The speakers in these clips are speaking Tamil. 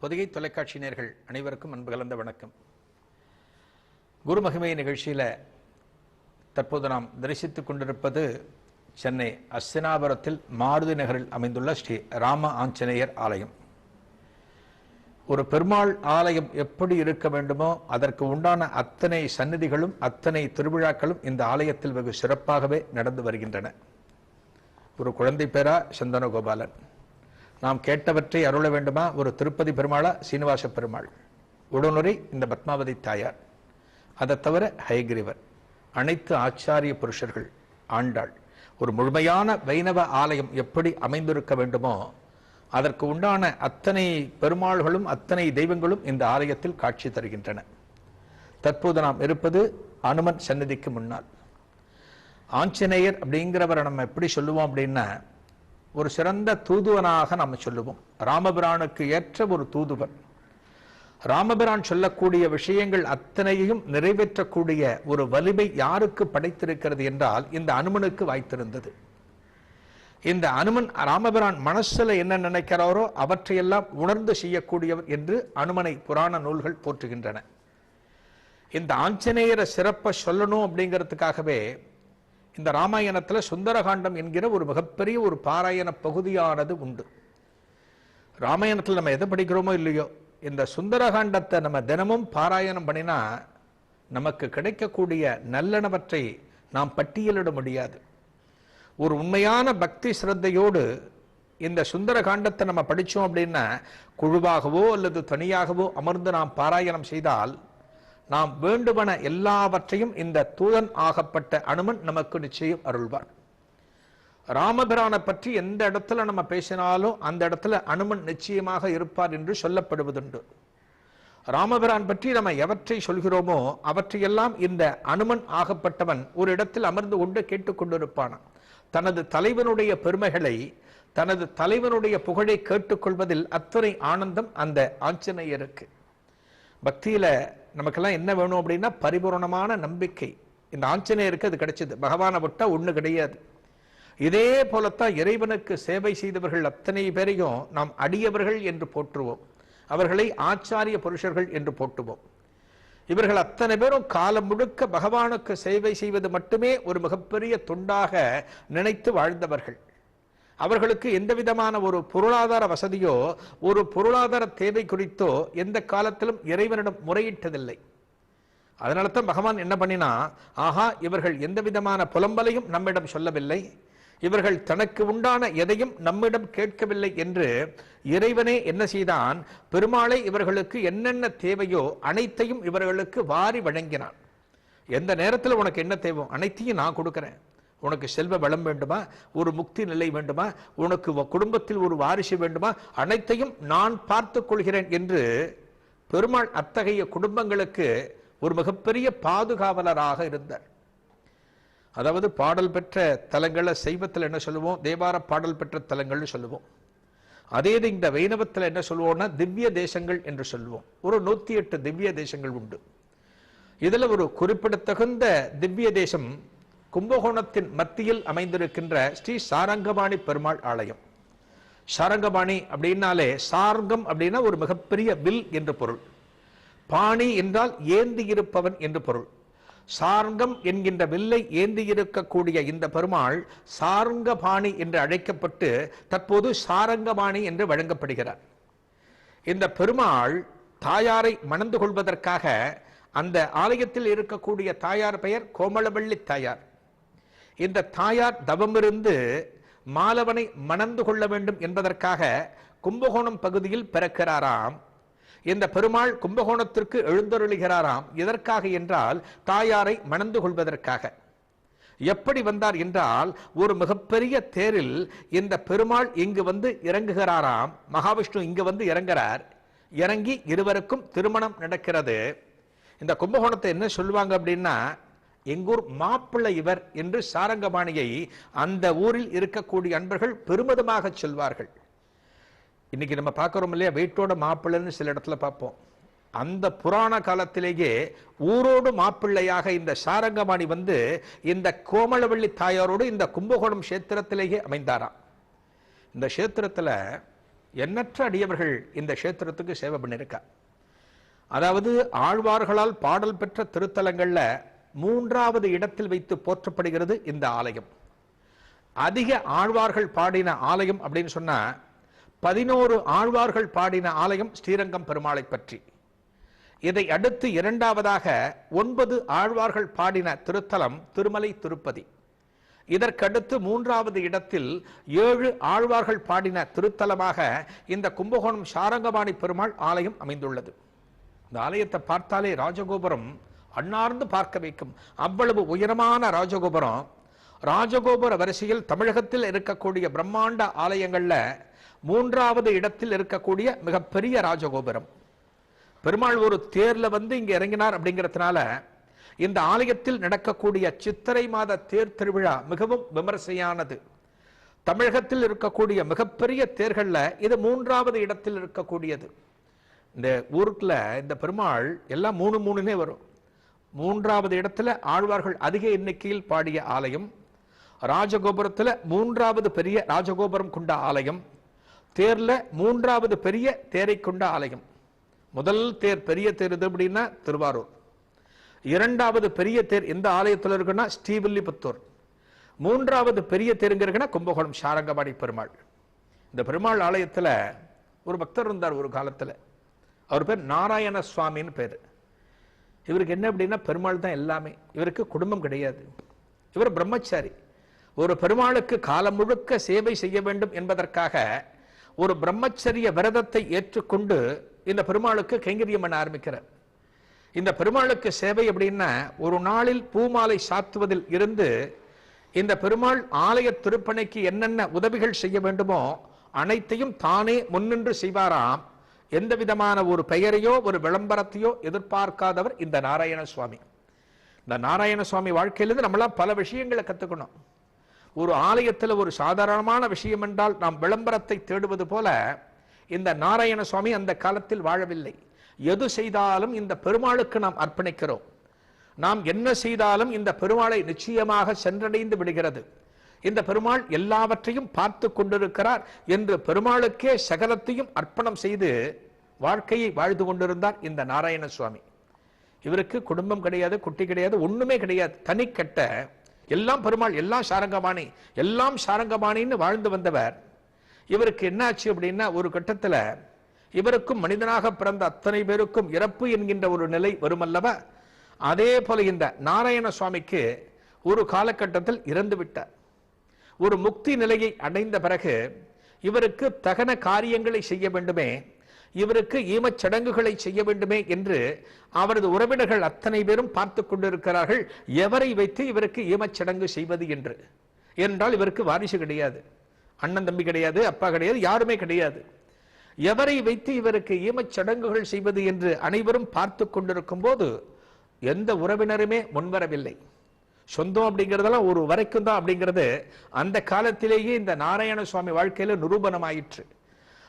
பொதிகை தொலைக்காட்சி நேயர்கள் அனைவருக்கும் அன்பு கலந்த வணக்கம். குரு மகிமை நிகழ்ச்சியில் தற்போது நாம் தரிசித்துக் கொண்டிருப்பது சென்னை அஸ்தினாபுரத்தில் மாருதி நகரில் அமைந்துள்ள ஸ்ரீ ராம ஆஞ்சநேயர் ஆலயம். ஒரு பெருமாள் ஆலயம் எப்படி இருக்க வேண்டுமோ அதற்கு உண்டான அத்தனை சந்நிதிகளும் அத்தனை திருவிழாக்களும் இந்த ஆலயத்தில் வெகு சிறப்பாகவே நடந்து வருகின்றன. ஒரு குழந்தை பேரா சந்தன கோபாலன், நாம் கேட்டவற்றை அருள வேண்டுமா ஒரு திருப்பதி பெருமாளா சீனிவாச பெருமாள், உடனுரை இந்த பத்மாவதி தாயார், அதை தவிர ஹயகிரிவர், அனைத்து ஆச்சாரிய புருஷர்கள், ஆண்டாள், ஒரு முழுமையான வைணவ ஆலயம் எப்படி அமைந்திருக்க வேண்டுமோ அதற்கு உண்டான அத்தனை பெருமாள்களும் அத்தனை தெய்வங்களும் இந்த ஆலயத்தில் காட்சி தருகின்றன. தற்போது நாம் இருப்பது அனுமன் சன்னதிக்கு முன்னால். ஆஞ்சநேயர் அப்படிங்கிறவரை நம்ம எப்படி சொல்லுவோம் அப்படின்னா, ஒரு சிறந்த தூதுவனாக நாம் சொல்லுவோம். ராமபிரானுக்கு ஏற்ற ஒரு தூதுவன். ராமபிரான் சொல்லக்கூடிய விஷயங்கள் அத்தனையும் நிறைவேற்றக்கூடிய ஒரு வலிமை யாருக்கு படைத்திருக்கிறது என்றால் இந்த அனுமனுக்கு வாய்த்திருந்தது. இந்த அனுமன் ராமபிரான் மனசுல என்ன நினைக்கிறாரோ அவற்றையெல்லாம் உணர்ந்து செய்யக்கூடியவர் என்று அனுமனை புராண நூல்கள் போற்றுகின்றன. இந்த ஆஞ்சநேயரை சிறப்பை சொல்லணும் அப்படிங்கிறதுக்காகவே இந்த ராமாயணத்துல சுந்தரகாண்டம் என்கிற ஒரு மிகப்பெரிய ஒரு பாராயண பகுதியானது உண்டு. ராமாயணத்தில் நம்ம எதை படிக்கிறோமோ இல்லையோ, இந்த சுந்தரகாண்டத்தை நம்ம தினமும் பாராயணம் பண்ணினா நமக்கு கிடைக்கக்கூடிய நல்லனவற்றை நாம் பட்டியலிட முடியாது. ஒரு உண்மையான பக்தி சிரத்தையோடு இந்த சுந்தரகாண்டத்தை நம்ம படித்தோம் அப்படின்னா, குழுவாகவோ அல்லது தனியாகவோ அமர்ந்து நாம் பாராயணம் செய்தால் நாம் வேண்டுமன எல்லாவற்றையும் இந்த தூதன் ஆகப்பட்ட அனுமன் நமக்கு நிச்சயம் அருள்வார். ராமபிரானை பற்றி எந்த இடத்துல நம்ம பேசினாலும் அந்த இடத்துல அனுமன் நிச்சயமாக இருப்பார் என்று சொல்லப்படுவதுண்டு. ராமபிரான் பற்றி நம்ம எவற்றை சொல்கிறோமோ அவற்றையெல்லாம் இந்த அனுமன் ஆகப்பட்டவன் ஒரு இடத்தில் அமர்ந்து கொண்டு கேட்டுக்கொண்டிருப்பான். தனது தலைவனுடைய பெருமைகளை, தனது தலைவனுடைய புகழை கேட்டுக்கொள்வதில் அத்தனை ஆனந்தம் அந்த ஆஞ்சநேயருக்கு. பக்தியில நமக்கெல்லாம் என்ன வேணும் அப்படின்னா பரிபூரணமான நம்பிக்கை. இந்த ஆஞ்சநேயருக்கு அது கிடைச்சது. பகவானை விட்டா ஒண்ணு கிடையாது. இதே போலத்தான் இறைவனுக்கு சேவை செய்தவர்கள் அத்தனை பேரையும் நாம் அடியவர்கள் என்று போற்றுவோம். அவர்களை ஆச்சாரிய புருஷர்கள் என்று போற்றுவோம். இவர்கள் அத்தனை பேரும் காலம் முழுக்க பகவானுக்கு சேவை செய்வது மட்டுமே ஒரு மிகப்பெரிய தொண்டாக நினைத்து வாழ்ந்தவர்கள். அவர்களுக்கு எந்த விதமான ஒரு பொருளாதார வசதியோ ஒரு பொருளாதார தேவை குறித்தோ எந்த காலத்திலும் இறைவனிடம் முறையிட்டதில்லை. அதனால தான் பகவான் என்ன பண்ணினா, ஆஹா இவர்கள் எந்த விதமான புலம்பலையும் நம்மிடம் சொல்லவில்லை, இவர்கள் தனக்கு உண்டான எதையும் நம்மிடம் கேட்கவில்லை என்று இறைவனே என்ன செய்தான், பெருமாளை இவர்களுக்கு என்னென்ன தேவையோ அனைத்தையும் இவர்களுக்கு வாரி வழங்கினான். எந்த நேரத்தில் உனக்கு என்ன தேவை அனைத்தையும் நான் கொடுக்கிறேன். உனக்கு செல்வ வளம் வேண்டுமா, ஒரு முக்தி நிலை வேண்டுமா, உனக்கு குடும்பத்தில் ஒரு வாரிசு வேண்டுமா, அனைத்தையும் நான் பார்த்துக் கொள்கிறேன் என்று பெருமாள் அத்தகைய குடும்பங்களுக்கு ஒரு மிகப்பெரிய பாதுகாவலராக இருந்தார். அதாவது பாடல் பெற்ற தலங்களை சைவத்தில் என்ன சொல்லுவோம், தேவார பாடல் பெற்ற தலங்கள்னு சொல்லுவோம். அதே இந்த வைணவத்தில் என்ன சொல்லுவோம்னா திவ்ய தேசங்கள் என்று சொல்லுவோம். ஒரு 108 திவ்ய தேசங்கள் உண்டு. இதுல ஒரு குறிப்பிடத்தகுந்த திவ்ய தேசம் கும்பகோணத்தின் மத்தியில் அமைந்திருக்கின்ற ஸ்ரீ சாரங்கபாணி பெருமாள் ஆலயம். சாரங்கபாணி அப்படின்னாலே, சார்கம் அப்படின்னா ஒரு மிகப்பெரிய வில் என்று பொருள், பாணி என்றால் ஏந்தி இருப்பவன் என்று பொருள். சார்கம் என்கின்ற வில்லை ஏந்தி இருக்கக்கூடிய இந்த பெருமாள் சார்ங்கபாணி என்று அழைக்கப்பட்டு தற்போது சாரங்கபாணி என்று வழங்கப்படுகிறார். இந்த பெருமாள் தாயாரை மணந்து கொள்வதற்காக அந்த ஆலயத்தில் இருக்கக்கூடிய தாயார் பெயர் கோமளவள்ளி தாயார். இந்த தாயார் தவமிருந்து மாலவனை மணந்து கொள்ள வேண்டும் என்பதற்காக கும்பகோணம் பகுதியில் பிறக்கிறாராம். இந்த பெருமாள் கும்பகோணத்திற்கு எழுந்தருளுகிறாராம். எதற்காக என்றால் தாயாரை மணந்து கொள்வதற்காக. எப்படி வந்தார் என்றால், ஒரு மிகப்பெரிய தேரில் இந்த பெருமாள் இங்கு வந்து இறங்குகிறாராம். மகாவிஷ்ணு இங்கு வந்து இறங்குறார். இறங்கி இருவருக்கும் திருமணம் நடக்கிறது. இந்த கும்பகோணத்தை என்ன சொல்லுவாங்க அப்படின்னா, எங்கூர் மாப்பிள்ளை இவர் என்று சாரங்கபாணியை அந்த ஊரில் இருக்கக்கூடிய அன்பர்கள் பெருமிதமாக சொல்வார்கள். இன்னைக்கு நம்ம பார்க்கிறோம் இல்லையா, வீட்டோட மாப்பிள்ளைன்னு சில இடத்துல பார்ப்போம். அந்த புராண காலத்திலேயே ஊரோடு மாப்பிள்ளையாக இந்த சாரங்கபாணி வந்து இந்த கோமளவள்ளி தாயாரோடு இந்த கும்பகோணம் கஷேத்திரத்திலேயே அமைந்தாராம். இந்த கஷேத்திரத்துல எண்ணற்ற அடியவர்கள் இந்த கஷேத்திரத்துக்கு சேவை பண்ணியிருக்கா. அதாவது ஆழ்வார்களால் பாடல் பெற்ற திருத்தலங்கள்ல 3வது இடத்தில் வைத்து போற்றப்படுகிறது இந்த ஆலயம். அதிக ஆழ்வார்கள் பாடின ஆலயம் அப்படின்னு சொன்னா 11 ஆழ்வார்கள் பாடின ஆலயம் ஸ்ரீரங்கம் பெருமாளை பற்றி. இதை அடுத்து 2வதாக 9 ஆழ்வார்கள் பாடின திருத்தலம் திருமலை திருப்பதி. இதற்கடுத்து 3வது இடத்தில் 7 ஆழ்வார்கள் பாடின திருத்தலமாக இந்த கும்பகோணம் சாரங்கபாணி பெருமாள் ஆலயம் அமைந்துள்ளது. இந்த ஆலயத்தை பார்த்தாலே ராஜகோபுரம் அண்ணார்ந்து பார்க்க வைக்கும். அவ்வளவு உயரமான ராஜகோபுரம். ராஜகோபுர வரிசையில் தமிழகத்தில் இருக்கக்கூடிய பிரம்மாண்ட ஆலயங்கள்ல 3வது இடத்தில் இருக்கக்கூடிய மிகப்பெரிய ராஜகோபுரம். பெருமாள் ஒரு தேர்ல வந்து இங்க இறங்கினார் அப்படிங்கிறதுனால இந்த ஆலயத்தில் நடக்கக்கூடிய சித்திரை மாத தேர் திருவிழா மிகவும் விமரிசையானது. தமிழகத்தில் இருக்கக்கூடிய மிகப்பெரிய தேர்கள்ல இது 3வது இடத்தில் இருக்கக்கூடியது. இந்த ஊருக்குள்ள இந்த பெருமாள் எல்லாம் 3 வரும். 3வது இடத்துல ஆழ்வார்கள் அதிக எண்ணிக்கையில் பாடிய ஆலயம், ராஜகோபுரத்துல 3வது பெரிய ராஜகோபுரம் கொண்ட ஆலயம், தேர்ல 3வது பெரிய தேரை கொண்ட ஆலயம். முதல் தேர் பெரிய தேர் எது அப்படின்னா திருவாரூர். 2வது பெரிய தேர் எந்த ஆலயத்தில் இருக்குன்னா ஸ்ரீவில்லிபுத்தூர். 3வது பெரிய தேருங்கிறதுனா கும்பகோணம் சாரங்கபாணி பெருமாள். இந்த பெருமாள் ஆலயத்துல ஒரு பக்தர் இருந்தார் ஒரு காலத்துல. அவர் பேர் நாராயண சுவாமின்னு பேரு. இவருக்கு என்ன அப்படின்னா பெருமாள் தான் எல்லாமே. இவருக்கு குடும்பம் கிடையாது. இவர் பிரம்மச்சாரி. ஒரு பெருமாளுக்கு காலம் முழுக்க சேவை செய்ய வேண்டும் என்பதற்காக ஒரு பிரம்மச்சரிய விரதத்தை ஏற்றுக்கொண்டு இந்த பெருமாளுக்கு கைங்கரியம் பண்ண ஆரம்பிக்கிறார். இந்த பெருமாளுக்கு சேவை அப்படின்னா ஒரு நாளில் பூமாலை சாத்துவதில் இருந்து இந்த பெருமாள் ஆலய திருப்பணிக்கு என்னென்ன உதவிகள் செய்ய வேண்டுமோ அனைத்தையும் தானே முன்னின்று செய்வாராம். எந்த விதமான ஒரு பெயரையோ ஒரு விளம்பரத்தையோ எதிர்பார்க்காதவர் இந்த நாராயண சுவாமி. இந்த நாராயண சுவாமி வாழ்க்கையிலிருந்து நம்மளாம் பல விஷயங்களை கத்துக்கணும். ஒரு ஆலயத்தில் ஒரு சாதாரணமான விஷயம் என்றால் நாம் விளம்பரத்தை தேடுவது போல இந்த நாராயண சுவாமி அந்த காலத்தில் வாழவில்லை. எது செய்தாலும் இந்த பெருமாளுக்கு நாம் அர்ப்பணிக்கிறோம். நாம் என்ன செய்தாலும் இந்த பெருமாளை நிச்சயமாக சென்றடைந்து விடுகிறது. இந்த பெருமாள் எல்லாவற்றையும் பார்த்து கொண்டிருக்கிறார் என்று பெருமாளுக்கே சகலத்தையும் அர்ப்பணம் செய்து வாழ்க்கையை வாழ்ந்து கொண்டிருந்தார் இந்த நாராயண சுவாமி. இவருக்கு குடும்பம் கிடையாது, குட்டி கிடையாது, ஒண்ணுமே கிடையாது. தனிக்கட்ட எல்லாம் பெருமாள், எல்லாம் சாரங்கபாணி, எல்லாம் சாரங்கபாணின்னு வாழ்ந்து வந்தவர். இவருக்கு என்னாச்சு அப்படின்னா ஒரு கட்டத்துல இவருக்கும் மனிதனாக பிறந்த அத்தனை பேருக்கும் இறப்பு என்கின்ற ஒரு நிலை வருமல்லவா. அதே போல இந்த நாராயண சுவாமிக்கு ஒரு காலகட்டத்தில் இறந்து விட்டார். ஒரு முக்தி நிலையை அடைந்த பிறகு இவருக்கு தகன காரியங்களை செய்ய வேண்டுமே, இவருக்கு ஈமச்சடங்குகளை செய்ய வேண்டுமே என்று அவரது உறவினர்கள் அத்தனை பேரும் பார்த்து கொண்டிருக்கிறார்கள். எவரை வைத்து இவருக்கு ஈமச்சடங்கு செய்வது என்று. என்றால் இவருக்கு வாரிசு கிடையாது, அண்ணன் தம்பி கிடையாது, அப்பா கிடையாது, யாருமே கிடையாது. எவரை வைத்து இவருக்கு ஈமச்சடங்குகள் செய்வது என்று அனைவரும் பார்த்து கொண்டிருக்கும் போது எந்த உறவினருமே முன்வரவில்லை. சொந்தம் அப்படிங்கிறதெல்லாம் ஒரு வரைக்கும் தான் அப்படிங்கிறது அந்த காலத்திலேயே இந்த நாராயண சுவாமி வாழ்க்கையில நிரூபணமாயிற்று.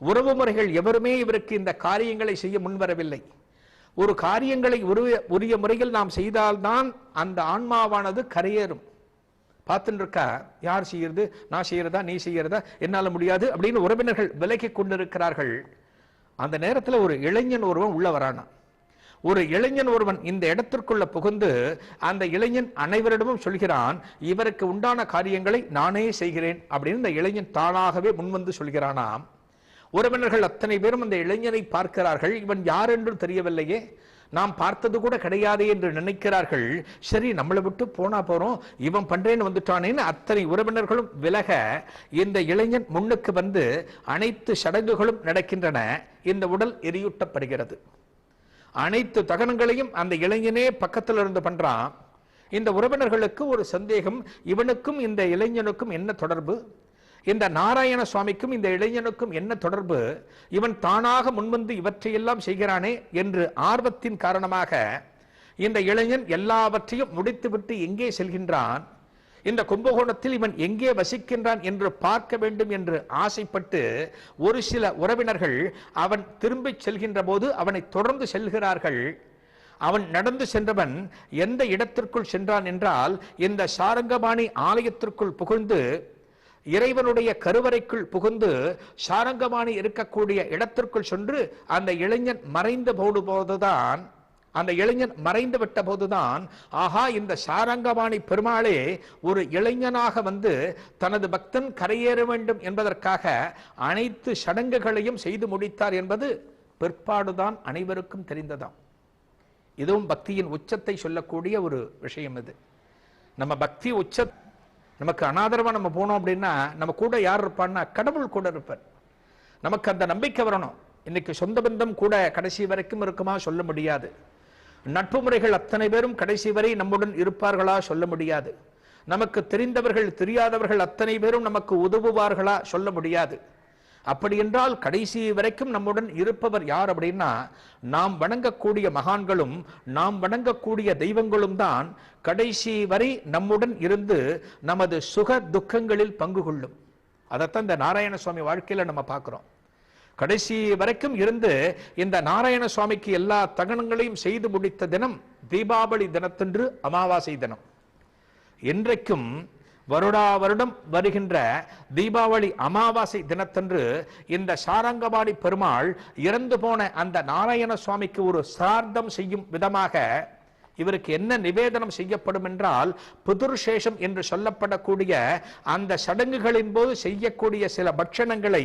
உறவு முறைகள் எவருமே இவருக்கு இந்த காரியங்களை செய்ய முன்வரவில்லை. ஒரு காரியங்களை உரிய முறையில் நாம் செய்தால்தான் அந்த ஆன்மாவானது கரையேறும். பார்த்துட்டு இருக்கா, யார் செய்யறது, நான் செய்யறதா, நீ செய்யறதா, என்னால முடியாது அப்படின்னு உறவினர்கள் விலகி கொண்டிருக்கிறார்கள். அந்த நேரத்தில் ஒரு இளைஞன் ஒருவன் உள்ள வரானா. ஒரு இளைஞன் ஒருவன் இந்த இடத்திற்குள்ள புகுந்து அந்த இளைஞன் அனைவரிடமும் சொல்கிறான், இவருக்கு உண்டான காரியங்களை நானே செய்கிறேன் அப்படின்னு இந்த இளைஞன் தானாகவே முன்வந்து சொல்கிறானாம். உறவினர்கள் அத்தனை பேரும் அந்த இளைஞனை பார்க்கிறார்கள். இவன் யார் என்று தெரியவில்லையே, நாம் பார்த்தது கூட கிடையாது என்று நினைக்கிறார்கள். சரி, நம்மளை விட்டு போனா போறோம், இவன் பண்றேன்னு வந்துட்டானேன்னு அத்தனை உறவினர்களும் விலக இந்த இளைஞன் முன்னுக்கு வந்து அனைத்து சடங்குகளும் நடக்கின்றன. இந்த உடல் எரியூட்டப்படுகிறது. அனைத்து தகனங்களையும் அந்த இளைஞனே பக்கத்தில் இருந்து பண்றான். இந்த உறவினர்களுக்கு ஒரு சந்தேகம், இவனுக்கும் இந்த இளைஞனுக்கும் என்ன தொடர்பு, இந்த நாராயண சுவாமிக்கும் இந்த இளைஞனுக்கும் என்ன தொடர்பு, இவன் தானாக முன்வந்து இவற்றையெல்லாம் செய்கிறானே என்று ஆர்வத்தின் காரணமாக இந்த இளைஞன் எல்லாவற்றையும் முடித்துவிட்டு எங்கே செல்கின்றான், இந்த கும்பகோணத்தில் இவன் எங்கே வசிக்கின்றான் என்று பார்க்க வேண்டும் என்று ஆசைப்பட்டு ஒரு சில உறவினர்கள் அவன் திரும்பி செல்கின்ற போது அவனை தொடர்ந்து செல்கிறார்கள். அவன் நடந்து சென்றவன் எந்த இடத்திற்குள் சென்றான் என்றால் இந்த சாரங்கபாணி ஆலயத்திற்குள் புகுந்து இறைவனுடைய கருவறைக்குள் புகுந்து சாரங்கபாணி இருக்கக்கூடிய இடத்திற்குள் சென்று அந்த இளைஞன் மறைந்த போதுதான் அந்த இளைஞன் மறைந்து விட்ட போதுதான் ஆஹா, இந்த சாரங்கபாணி பெருமாளே ஒரு இளைஞனாக வந்து தனது பக்தன் கரையேற வேண்டும் என்பதற்காக அனைத்து சடங்குகளையும் செய்து முடித்தார் என்பது பிற்பாடுதான் அனைவருக்கும் தெரிந்ததாம். இதுவும் பக்தியின் உச்சத்தை சொல்லக்கூடிய ஒரு விஷயம். இது நம்ம பக்தி உச்ச நமக்கு அனாதரவா நம்ம போனோம் அப்படின்னா நம்ம கூட யார் இருப்பான்னா கடவுள் கூட இருப்பார். நமக்கு அந்த நம்பிக்கை வரணும். இன்னைக்கு சொந்த பந்தம் கூட கடைசி வரைக்கும் இருக்குமா சொல்ல முடியாது. நட்பு முறைகள் அத்தனை பேரும் கடைசி வரை நம்முடன் இருப்பார்களா சொல்ல முடியாது. நமக்கு தெரிந்தவர்கள் தெரியாதவர்கள் அத்தனை பேரும் நமக்கு உதவுவார்களா சொல்ல முடியாது. அப்படி என்றால் கடைசி வரைக்கும் நம்முடன் இருப்பவர் யார் அப்படின்னா நாம் வணங்கக்கூடிய மகான்களும் நாம் வணங்கக்கூடிய தெய்வங்களும் தான் கடைசி வரை நம்முடன் இருந்து நமது சுக துக்கங்களில் பங்கு கொள்ளும். அதைத்தான் இந்த நாராயண சுவாமி வாழ்க்கையில நம்ம பார்க்கிறோம். கடைசி வரைக்கும் இருந்து இந்த நாராயண சுவாமிக்கு எல்லா தகனங்களையும் செய்து முடித்த தினம் தீபாவளி தினத்தன்று அமாவாசை தினம். இன்றைக்கும் வருடா வருடம் வருகின்ற தீபாவளி அமாவாசை தினத்தன்று இந்த சாரங்கபாணி பெருமாள் இறந்து போன அந்த நாராயண சுவாமிக்கு ஒரு சிரார்த்தம் செய்யும் விதமாக இவருக்கு என்ன நிவேதனம் செய்யப்படும் என்றால் புதுர்சேஷம் என்று சொல்லப்படக்கூடிய அந்த சடங்குகளின் போது செய்யக்கூடிய சில பட்சணங்களை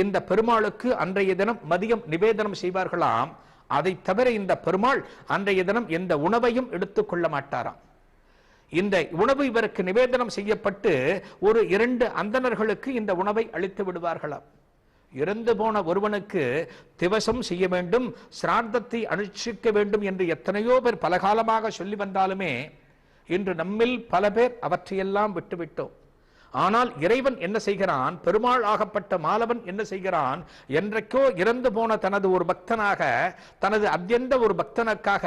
இந்த பெருமாளுக்கு அன்றைய தினம் மதியம் நிவேதனம் செய்வார்களாம். அதை தவிர இந்த பெருமாள் அன்றைய தினம் எந்த உணவையும் எடுத்துக்கொள்ள மாட்டாராம். இந்த உணவு இவருக்கு நிவேதனம் செய்யப்பட்டு ஒரு 2 அந்தணர்களுக்கு இந்த உணவை அளித்து விடுவார்களாம். இறந்து போன ஒருவனுக்கு திவசம் செய்ய வேண்டும், சிரார்த்தத்தை அனுஷ்டிக்க வேண்டும் என்று எத்தனையோ பேர் பலகாலமாக சொல்லி வந்தாலுமே இன்று நம்மில் பல பேர் அவற்றையெல்லாம் விட்டுவிட்டோம். ஆனால் இறைவன் என்ன செய்கிறான், பெருமாள் ஆகப்பட்ட மாலவன் என்ன செய்கிறான், என்றைக்கோ இறந்து போன தனது ஒரு பக்தனாக தனது அத்தியந்த ஒரு பக்தனுக்காக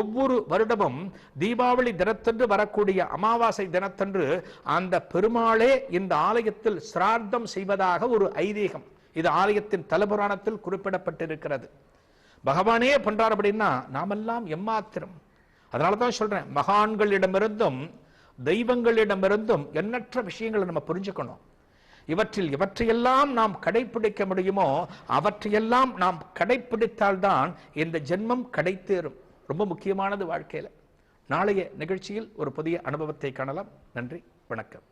ஒவ்வொரு வருடமும் தீபாவளி தினத்தன்று வரக்கூடிய அமாவாசை தினத்தன்று அந்த பெருமாளே இந்த ஆலயத்தில் சிரார்த்தம் செய்வதாக ஒரு ஐதீகம். இது ஆலயத்தின் தலபுராணத்தில் குறிப்பிடப்பட்டிருக்கிறது. பகவானே பண்றார் அப்படின்னா நாமெல்லாம் எம்மாத்திரம். அதனாலதான் சொல்றேன், மகான்களிடமிருந்தும் தெய்வங்களிடமிருந்தும் எண்ணற்ற விஷயங்களை நம்ம புரிஞ்சுக்கணும். இவற்றில் எவற்றையெல்லாம் நாம் கடைபிடிக்க முடியுமோ அவற்றையெல்லாம் நாம் கடைபிடித்தால்தான் இந்த ஜென்மம் கிடைத்தேறும். ரொம்ப முக்கியமானது வாழ்க்கையில. நாளைய நிகழ்ச்சியில் ஒரு புதிய அனுபவத்தை காணலாம். நன்றி, வணக்கம்.